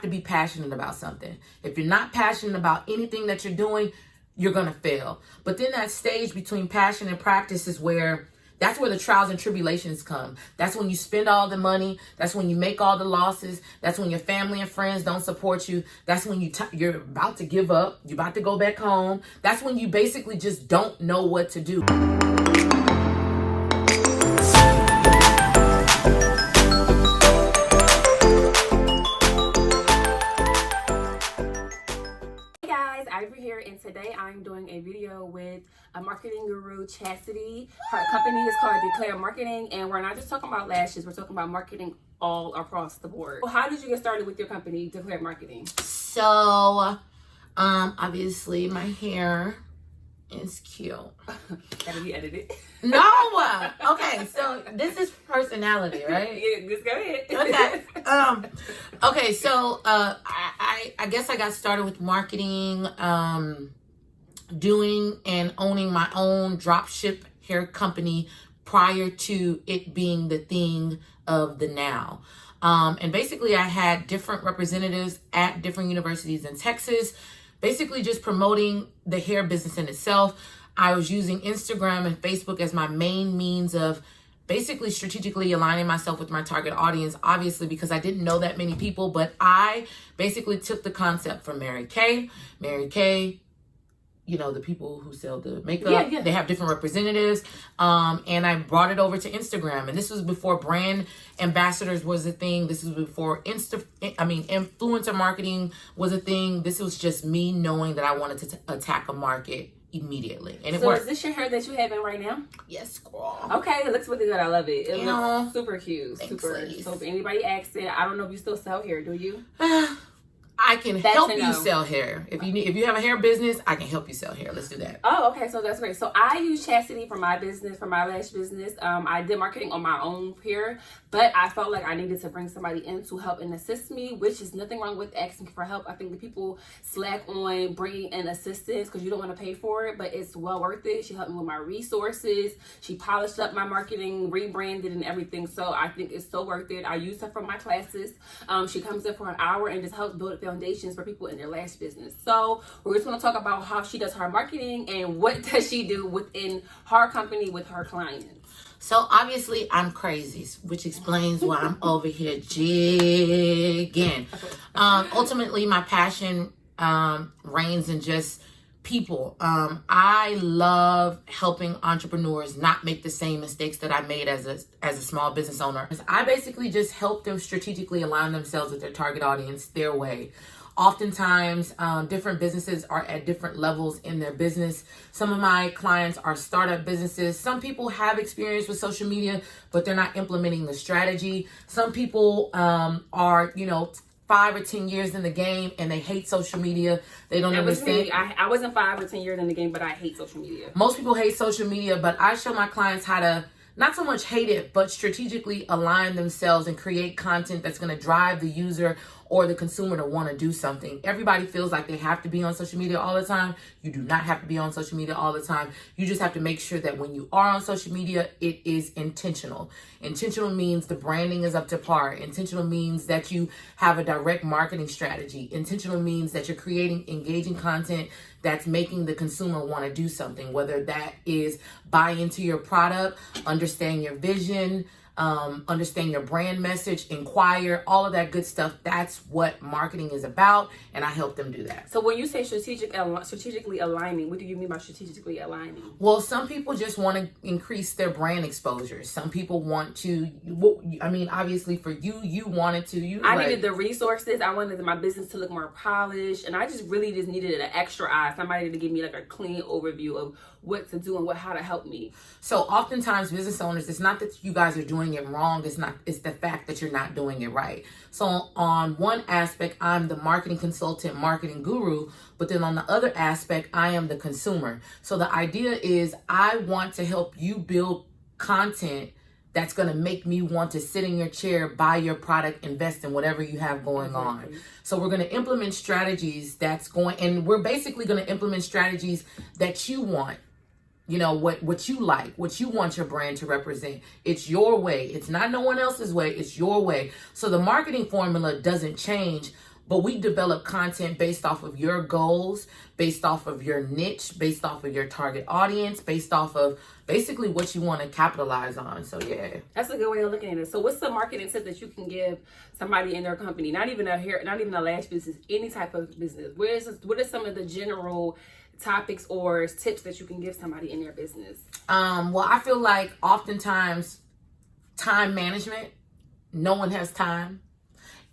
to be passionate about something. If you're not passionate about anything that you're doing, you're going to fail. But then that stage between passion and practice is where that's where the trials and tribulations come. That's when you spend all the money. That's when you make all the losses. That's when your family and friends don't support you. That's when you're about to give up. You're about to go back home. That's when you basically just don't know what to do. Ivy here, and today I'm doing a video with a marketing guru, Chastity. Her company is called Declare Marketing, and we're not just talking about lashes, we're talking about marketing all across the board. So how did you get started with your company, Declare Marketing? So, obviously my hair is cute. Gotta be edited. No! Okay, so this is personality, right? Yeah, just go ahead. Okay. Okay, so I guess I got started with marketing, doing and owning my own dropship hair company prior to it being the thing of the now. And basically I had different representatives at different universities in Texas, basically just promoting the hair business in itself. I was using Instagram and Facebook as my main means of basically strategically aligning myself with my target audience, obviously because I didn't know that many people, but I basically took the concept from Mary Kay. Mary Kay, you know, the people who sell the makeup, they have different representatives. And I brought it over to Instagram. And this was before brand ambassadors was a thing. This was before influencer marketing was a thing. This was just me knowing that I wanted to attack a market immediately. And it worked. So is this your hair that you have in right now? Yes, girl. Okay, it looks really good. I love it. It looks super cute. Thanks, super. ladies. So if anybody asks it, I don't know if you still sell hair, do you? I can help you sell hair. If you have a hair business, I can help you sell hair. Let's do that. Oh, okay. So that's great. So I use Chastity for my business, for my lash business. I did marketing on my own here, but I felt like I needed to bring somebody in to help and assist me, which is nothing wrong with asking for help. I think the people slack on bringing in assistance because you don't want to pay for it, but it's well worth it. She helped me with my resources. She polished up my marketing, rebranded and everything. So I think it's so worth it. I use her for my classes. She comes in for an hour and just helps build a foundations for people in their lash business. So we're just going to talk about how she does her marketing and what does she do within her company with her clients. So obviously I'm crazy, which explains why I'm over here jigging. Ultimately my passion reigns in just people. I love helping entrepreneurs not make the same mistakes that I made as a small business owner. I basically just help them strategically align themselves with their target audience their way. Oftentimes, different businesses are at different levels in their business. Some of my clients are startup businesses. Some people have experience with social media, but they're not implementing the strategy. Some people are, 5 or 10 years in the game and they hate social media. They don't understand. I wasn't 5 or 10 years in the game, but I hate social media. Most people hate social media, but I show my clients how to not so much hate it, but strategically align themselves and create content that's going to drive the user or the consumer to want to do something. Everybody feels like they have to be on social media all the time. You do not have to be on social media all the time. You just have to make sure that when you are on social media, it is intentional. Intentional means the branding is up to par. Intentional means that you have a direct marketing strategy. Intentional means that you're creating engaging content that's making the consumer want to do something, whether that is buy into your product, understand your vision, understand your brand message, inquire, all of that good stuff. That's what marketing is about, and I help them do that. So when you say strategically aligning, what do you mean by strategically aligning? Well, some people just want to increase their brand exposure. Some people want to, obviously for you wanted to. I needed the resources. I wanted my business to look more polished, and I just needed an extra eye, somebody to give me like a clean overview of what to do and how to help me. So oftentimes business owners, it's not that you guys are doing it wrong. It's the fact that you're not doing it right. So on one aspect, I'm the marketing consultant, marketing guru, but then on the other aspect, I am the consumer. So the idea is I want to help you build content that's going to make me want to sit in your chair, buy your product, invest in whatever you have going on. So we're going to implement strategies and we're basically going to implement strategies that you want. What you like, what you want your brand to represent. It's your way. It's not no one else's way. It's your way. So the marketing formula doesn't change. but we develop content based off of your goals, based off of your niche, based off of your target audience, based off of basically what you want to capitalize on. So yeah, that's a good way of looking at it. So what's the marketing tip that you can give somebody in their company, not even a lash business, any type of business? What are some of the general topics or tips that you can give somebody in their business? Well, I feel like oftentimes time management, no one has time,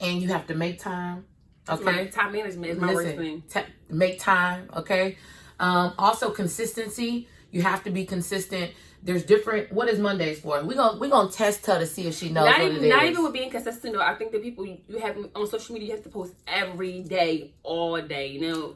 and you have to make time. Okay, Time management is my worst thing. Make time. Okay. Also consistency. You have to be consistent. There's different. What is Mondays for? We're gonna test her to see if she knows what it is. Not even with being consistent though. I think that people you have on social media, you have to post every day, all day. You know.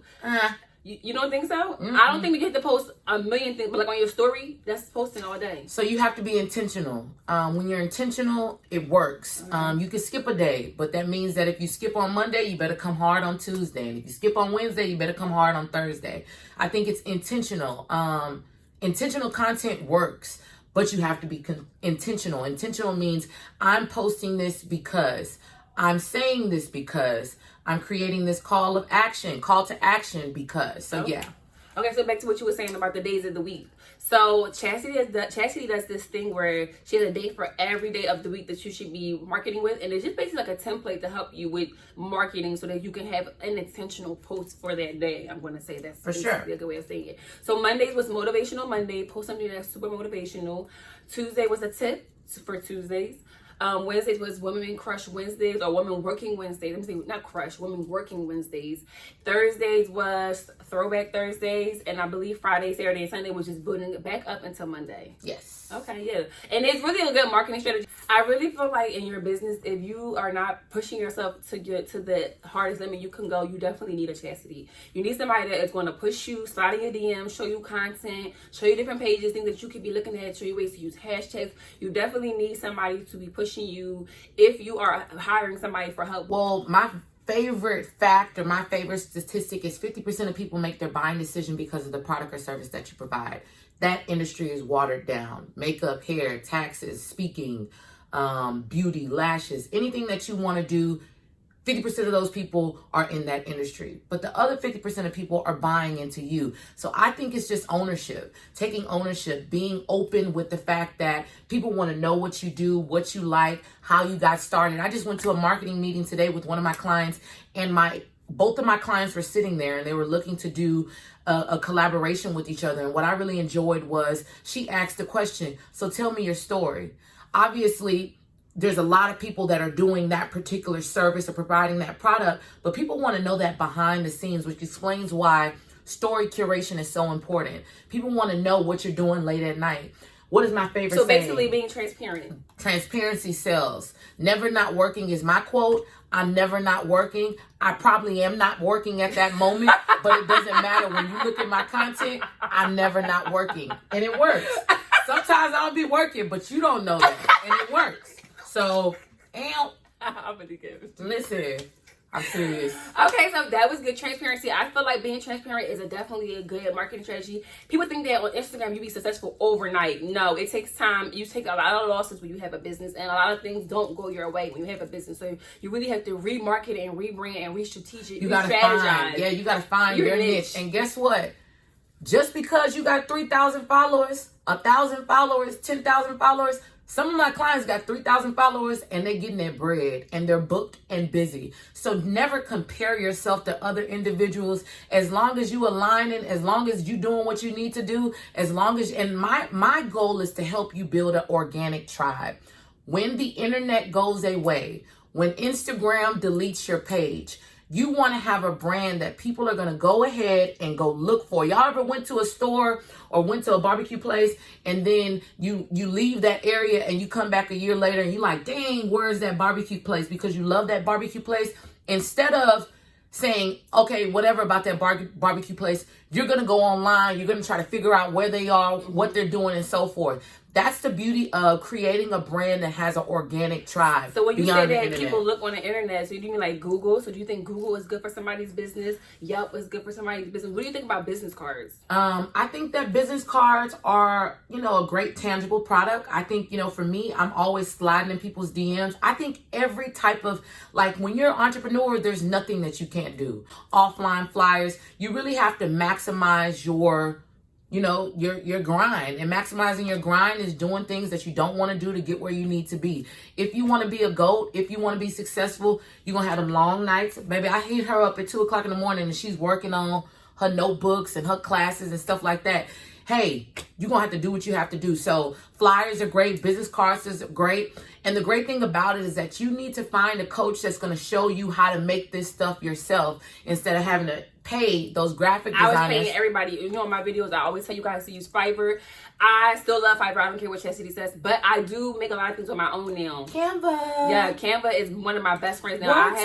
You don't think so? Mm-hmm. I don't think that you have to post a million things, but like on your story, that's posting all day. So you have to be intentional. When you're intentional, it works. You can skip a day, but that means that if you skip on Monday, you better come hard on Tuesday. And if you skip on Wednesday, you better come hard on Thursday. I think it's intentional. Intentional content works, but you have to be intentional. Intentional means I'm posting this because, I'm saying this because, I'm creating this call to action because. So yeah. Okay, so back to what you were saying about the days of the week. So Chastity does this thing where she has a day for every day of the week that you should be marketing with, and it's just basically like a template to help you with marketing so that you can have an intentional post for that day. I'm going to say that's for sure a good way of saying it. So Mondays was Motivational Monday. Post something that's super motivational. Tuesday was a tip for Tuesdays. Wednesdays was Women Crush Wednesdays or Women Working Wednesdays. Let me see, not Crush, Women Working Wednesdays. Thursdays was Throwback Thursdays, and I believe Friday, Saturday, and Sunday was just building it back up until Monday. Yes. Okay, yeah. And it's really a good marketing strategy. I really feel like in your business, if you are not pushing yourself to get to the hardest limit you can go, you definitely need a Chastity. You need somebody that is going to push you, slide in your DMs, show you content, show you different pages, things that you could be looking at, show you ways to use hashtags. You definitely need somebody to be pushing you if you are hiring somebody for help. Well, my favorite fact or my favorite statistic is 50% of people make their buying decision because of the product or service that you provide. That industry is watered down. Makeup, hair, taxes, speaking, beauty, lashes, anything that you want to do, 50% of those people are in that industry. But the other 50% of people are buying into you. So I think it's just ownership, taking ownership, being open with the fact that people want to know what you do, what you like, how you got started. I just went to a marketing meeting today with one of my clients, and both of my clients were sitting there and they were looking to do a collaboration with each other. And what I really enjoyed was she asked the question, so tell me your story. Obviously, there's a lot of people that are doing that particular service or providing that product, but people want to know that behind the scenes, which explains why story curation is so important. People want to know what you're doing late at night. What is my favorite saying? So basically being transparent. Transparency sells. Never not working is my quote. I'm never not working. I probably am not working at that moment, but it doesn't matter. When you look at my content, I'm never not working. And it works. Sometimes I'll be working, but you don't know that. And it works. So, listen, I'm serious. Okay, so that was good transparency. I feel like being transparent is definitely a good marketing strategy. People think that on Instagram you be successful overnight. No, it takes time. You take a lot of losses when you have a business, and a lot of things don't go your way when you have a business. So you really have to remarket and rebrand and re-strategic. You gotta find your niche. And guess what? Just because you got 3,000 followers, 1,000 followers, 10,000 followers, some of my clients got 3,000 followers and they're getting their bread and they're booked and busy. So never compare yourself to other individuals. As long as you aligning, as long as you doing what you need to do, and my goal is to help you build an organic tribe. When the internet goes away, when Instagram deletes your page, you want to have a brand that people are going to go ahead and go look for. Y'all ever went to a store or went to a barbecue place and then you leave that area and you come back a year later and you're like, dang, where's that barbecue place? Because you love that barbecue place. Instead of saying, okay, whatever about that barbecue place, You're going to go online. You're going to try to figure out where they are, what they're doing, and so forth. That's the beauty of creating a brand that has an organic tribe. So when you say that people look on the internet, so do you mean like Google? So do you think Google is good for somebody's business? Yelp is good for somebody's business? What do you think about business cards? I think that business cards are, a great tangible product. I think, for me, I'm always sliding in people's DMs. I think every type of, like, when you're an entrepreneur, there's nothing that you can't do. Offline flyers, you really have to maximize your grind, and maximizing your grind is doing things that you don't want to do to get where you need to be. If you want to be a GOAT, if you want to be successful, you're going to have them long nights. Baby, I hit her up at 2:00 in the morning and she's working on her notebooks and her classes and stuff like that. Hey, you're going to have to do what you have to do. So flyers are great. Business cards is great. And the great thing about it is that you need to find a coach that's going to show you how to make this stuff yourself instead of having to pay those graphic designers. I was paying everybody. In my videos, I always tell you guys to use Fiverr. I still love Fiverr. I don't care what Chastity says, but I do make a lot of things on my own now. Canva. Yeah, Canva is one of my best friends now.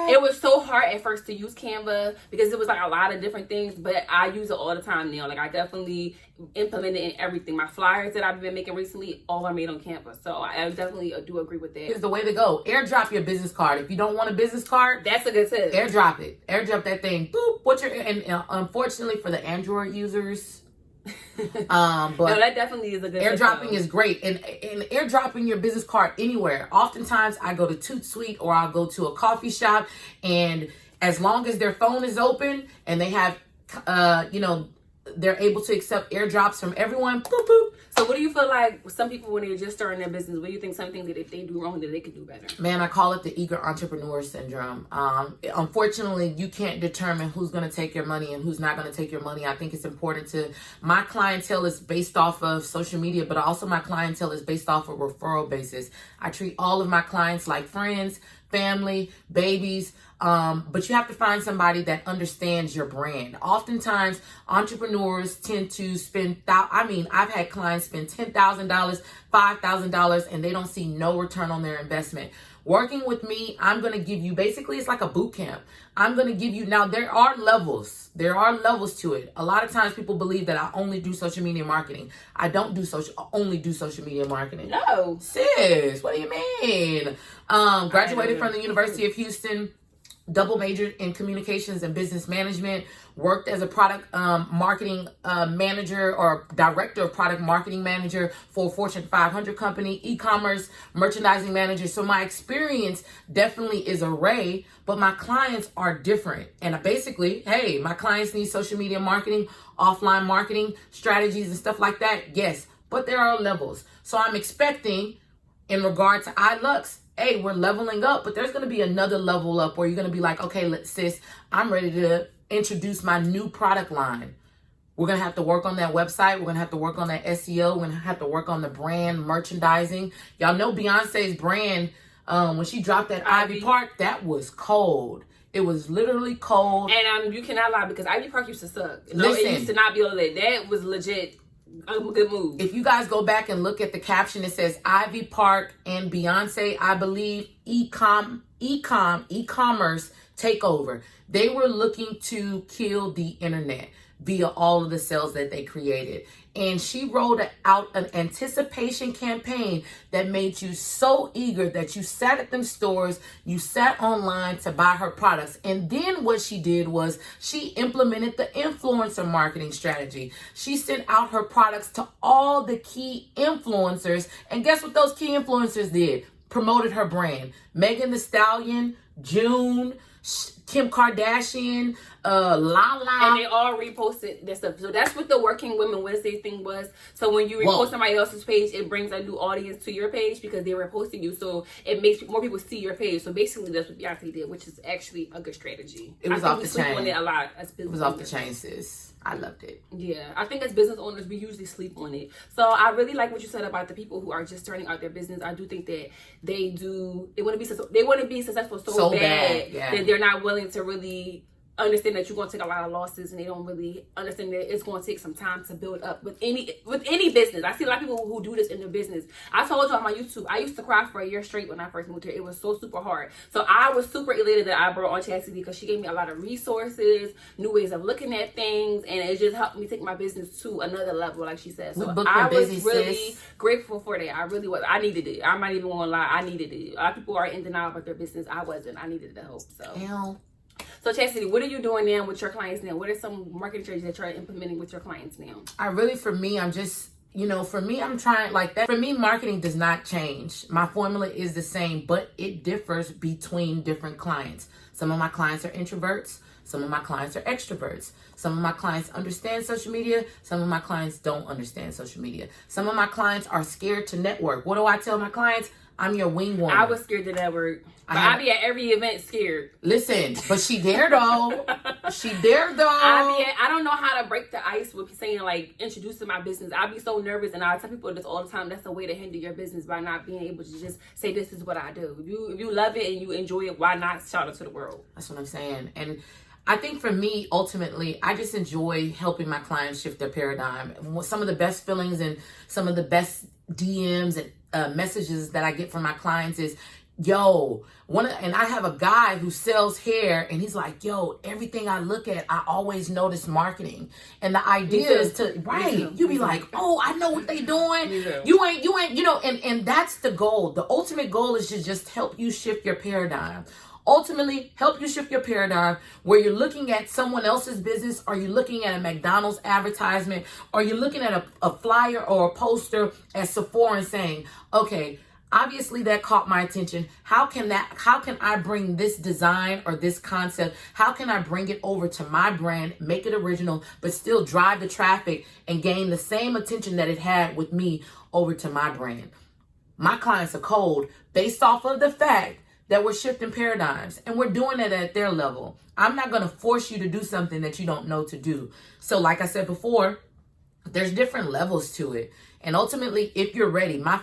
It was so hard at first to use Canva because it was like a lot of different things, but I use it all the time now. Like I definitely implement it in everything. My flyers that I've been making recently, all are made on Canva. So I definitely do agree with that. It's the way to go. Airdrop your business card. If you don't want a business card, that's a good tip. Airdrop it. Airdrop that thing. Boop. And unfortunately for the Android users, but no, that definitely is a good airdropping is great. And airdropping your business card anywhere. Oftentimes I go to Toot Suite or I'll go to a coffee shop, and as long as their phone is open and they have they're able to accept airdrops from everyone, boop boop. So what do you feel like some people, when they're just starting their business, what do you think some things that if they do wrong that they could do better? Man, I call it the eager entrepreneur syndrome. Unfortunately, you can't determine who's going to take your money and who's not going to take your money. I think it's important my clientele is based off of social media, but also my clientele is based off of referral basis. I treat all of my clients like friends, family, babies, but you have to find somebody that understands your brand. Oftentimes, entrepreneurs tend to spend, I've had clients spend $10,000, $5,000, and they don't see no return on their investment. Working with me, I'm going to give you, basically it's like a boot camp. I'm going to give you, now there are levels. There are levels to it. A lot of times people believe that I only do social media marketing. I don't only do social media marketing. No. Sis, what do you mean? Graduated from the University of Houston. Double majored in communications and business management, worked as a product marketing manager or director of product marketing manager for a Fortune 500 company, e-commerce merchandising manager. So my experience definitely is array, but my clients are different. And basically, hey, my clients need social media marketing, offline marketing strategies and stuff like that. Yes, but there are levels. So I'm expecting, in regard to iLux, hey, we're leveling up, but there's going to be another level up where you're going to be like, okay, sis, I'm ready to introduce my new product line. We're going to have to work on that website. We're going to have to work on that SEO. We're going to have to work on the brand merchandising. Y'all know Beyonce's brand, when she dropped that Ivy Park, that was cold. It was literally cold. And you cannot lie, because Ivy Park used to suck. Listen, it used to not be lit. That was legit a good move. If you guys go back and look at the caption, it says Ivy Park and Beyonce, I believe, e-commerce takeover. They were looking to kill the internet via all of the sales that they created. And she rolled out an anticipation campaign that made you so eager that you sat at them stores, you sat online to buy her products. And then what she did was she implemented the influencer marketing strategy. She sent out her products to all the key influencers. And guess what those key influencers did? Promoted her brand. Megan Thee Stallion, June, Kim Kardashian, Lala. And they all reposted their stuff. So that's what the Working Women Wednesday thing was. So when you repost somebody else's page, it brings a new audience to your page because they were posting you. So it makes more people see your page. So basically that's what Beyonce did, which is actually a good strategy. It was off the chain. On it a lot as it was off the chain, sis. I loved it. Yeah, I think as business owners, we usually sleep on it. So I really like what you said about the people who are just starting out their business. I do think that they want to be successful so bad yeah, that they're not willing to really understand that you're going to take a lot of losses, and they don't really understand that it's going to take some time to build up with any business. I see a lot of people who do this in their business. I told you on my YouTube, I used to cry for a year straight when I first moved here. It was so super hard. So I was super elated that I brought on Chastity because she gave me a lot of resources, new ways of looking at things, and it just helped me take my business to another level, like she said. So I was really grateful for that. I really was. I needed it. I'm not even going to lie. I needed it. A lot of people are in denial about their business. I wasn't. I needed the help. So Chastity, what are you doing now with your clients now? What are some marketing strategies that you're implementing with your clients now? I'm trying like that. For me, marketing does not change. My formula is the same, but it differs between different clients. Some of my clients are introverts. Some of my clients are extroverts. Some of my clients understand social media. Some of my clients don't understand social media. Some of my clients are scared to network. What do I tell my clients? I'm your wing woman. I was scared to network. But I be at every event scared. Listen, but she there though. I don't know how to break the ice with saying like introducing my business. I be so nervous, and I tell people this all the time. That's a way to hinder your business by not being able to just say this is what I do. If you love it and you enjoy it, why not shout it to the world? That's what I'm saying. And I think for me, ultimately, I just enjoy helping my clients shift their paradigm. Some of the best feelings and some of the best DMs and messages that I get from my clients is, and I have a guy who sells hair, and he's like, everything I look at, I always notice marketing. And the idea is to, you be like, I know what they doing. You ain't, and that's the goal. The ultimate goal is to just help you shift your paradigm. Ultimately, help you shift your paradigm where you're looking at someone else's business, or you're looking at a McDonald's advertisement, or you're looking at a flyer or a poster at Sephora and saying, okay, obviously that caught my attention. How can I bring this design or this concept? How can I bring it over to my brand, make it original, but still drive the traffic and gain the same attention that it had with me over to my brand? My clients are cold based off of the fact that we're shifting paradigms, and we're doing it at their level. I'm not going to force you to do something that you don't know to do. So like I said before, there's different levels to it. And ultimately, if you're ready, my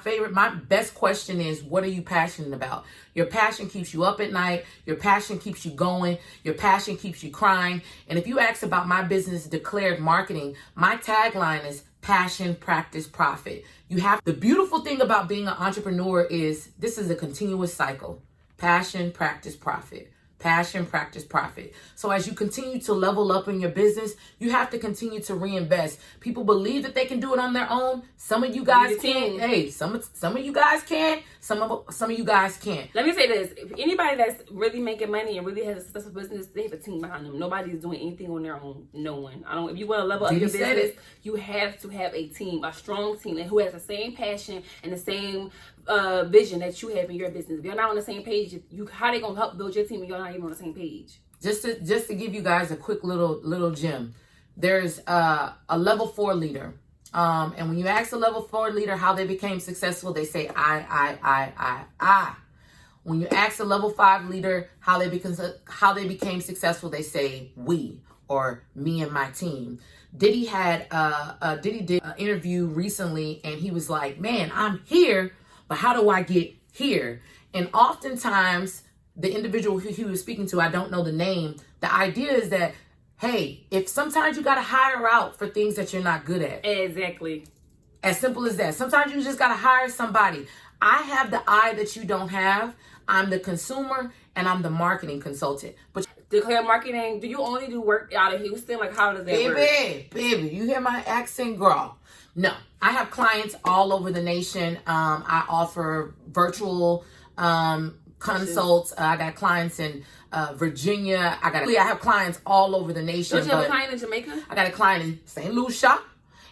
best question is, what are you passionate about? Your passion keeps you up at night. Your passion keeps you going. Your passion keeps you crying. And if you ask about my business, Declared Marketing, my tagline is passion, practice, profit. The beautiful thing about being an entrepreneur is this is a continuous cycle. Passion, practice, profit. Passion, practice, profit. So as you continue to level up in your business, you have to continue to reinvest. People believe that they can do it on their own. Some of you guys can. Hey, some of you guys can. Some of you guys can't. Let me say this. If anybody that's really making money and really has a successful business, they have a team behind them. Nobody's doing anything on their own. No one. If you want to level up your business, you have to have a team, a strong team, and who has the same passion and the same vision that you have in your business. If you're not on the same page, how they gonna help build your team if you're not even on the same page? Just to give you guys a quick little gem, there's a level 4 leader, and when you ask a level 4 leader how they became successful, they say I. When you ask a level 5 leader how they became successful, they say we, or me and my team. Diddy did an interview recently, and he was like, man, I'm here, but how do I get here? And oftentimes, the individual who he was speaking to, I don't know the name, the idea is that, hey, if sometimes you got to hire out for things that you're not good at. Exactly. As simple as that. Sometimes you just got to hire somebody. I have the eye that you don't have. I'm the consumer, and I'm the marketing consultant. But Declared Marketing, do you only do work out of Houston? Like, how does that work? Baby, you hear my accent, girl? No, I have clients all over the nation. I offer virtual consults. I got clients in Virginia. I have clients all over the nation. Don't you have a client in Jamaica? I got a client in St. Lucia,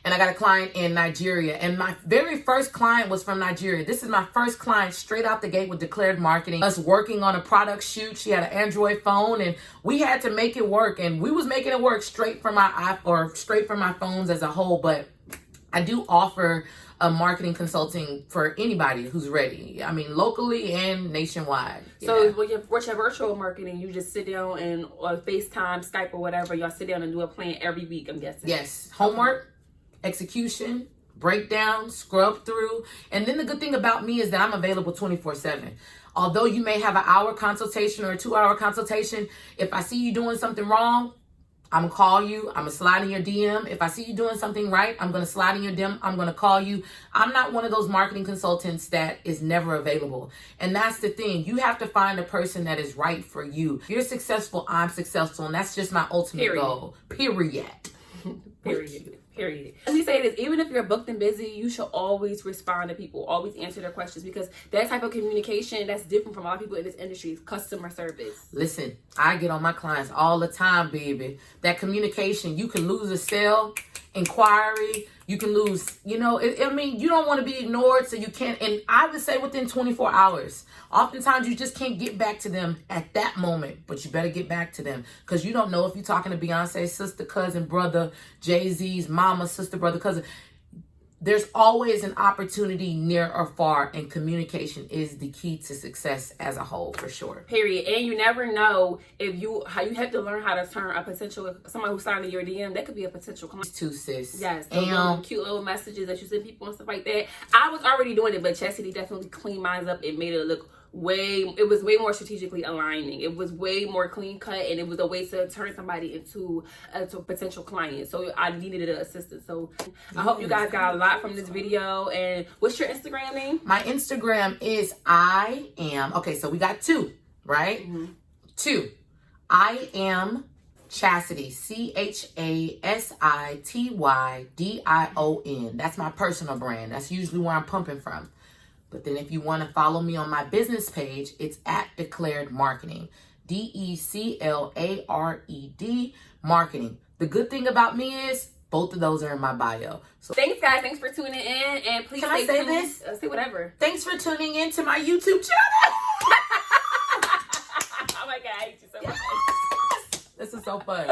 and I got a client in Nigeria. And my very first client was from Nigeria. This is my first client straight out the gate with Declared Marketing. Us working on a product shoot. She had an Android phone, and we had to make it work. And we was making it work straight from my phones as a whole. But I do offer a marketing consulting for anybody who's ready. I mean, locally and nationwide. So with your virtual marketing, you just sit down and FaceTime, Skype, or whatever. Y'all sit down and do a plan every week, I'm guessing. Yes. Homework, execution, break down, scrub through. And then the good thing about me is that I'm available 24/7. Although you may have an hour consultation or a 2-hour consultation, if I see you doing something wrong, I'm gonna call you. I'm gonna slide in your DM. If I see you doing something right, I'm gonna slide in your DM. I'm gonna call you. I'm not one of those marketing consultants that is never available. And that's the thing. You have to find a person that is right for you. If you're successful, I'm successful. And that's just my ultimate goal. Period. Period. Let me say this, even if you're booked and busy, you should always respond to people, always answer their questions, because that type of communication, that's different from a lot of people in this industry, is customer service. Listen, I get on my clients all the time, baby. That communication, you can lose a sale, inquiry, you can lose, you don't want to be ignored, so you can't, and I would say within 24 hours. Oftentimes, you just can't get back to them at that moment, but you better get back to them, because you don't know if you're talking to Beyonce's sister, cousin, brother, Jay-Z's mama, sister, brother, cousin. There's always an opportunity near or far, and communication is the key to success as a whole, for sure. Period. And you never know how you have to learn how to turn a potential, someone who's signed in your DM, that could be a potential client. Too, sis. Yes. Those cute little messages that you send people and stuff like that. I was already doing it, but Chastity definitely cleaned mine up. It made it look it was way more strategically aligning. It was way more clean cut, and it was a way to turn somebody into a potential client. So I needed an assistant. So I hope you guys got a lot from this video. And what's your Instagram name? My Instagram is so we got 2, right? 2. I am Chastity, CHASITYDION. That's my personal brand. That's usually where I'm pumping from. But then if you want to follow me on my business page, it's at Declared Marketing. DECLARED Marketing. The good thing about me is both of those are in my bio. So thanks, guys. Thanks for tuning in. And please Can I say this? Say whatever. Thanks for tuning in to my YouTube channel. Oh my God, I hate you so much. This is so fun.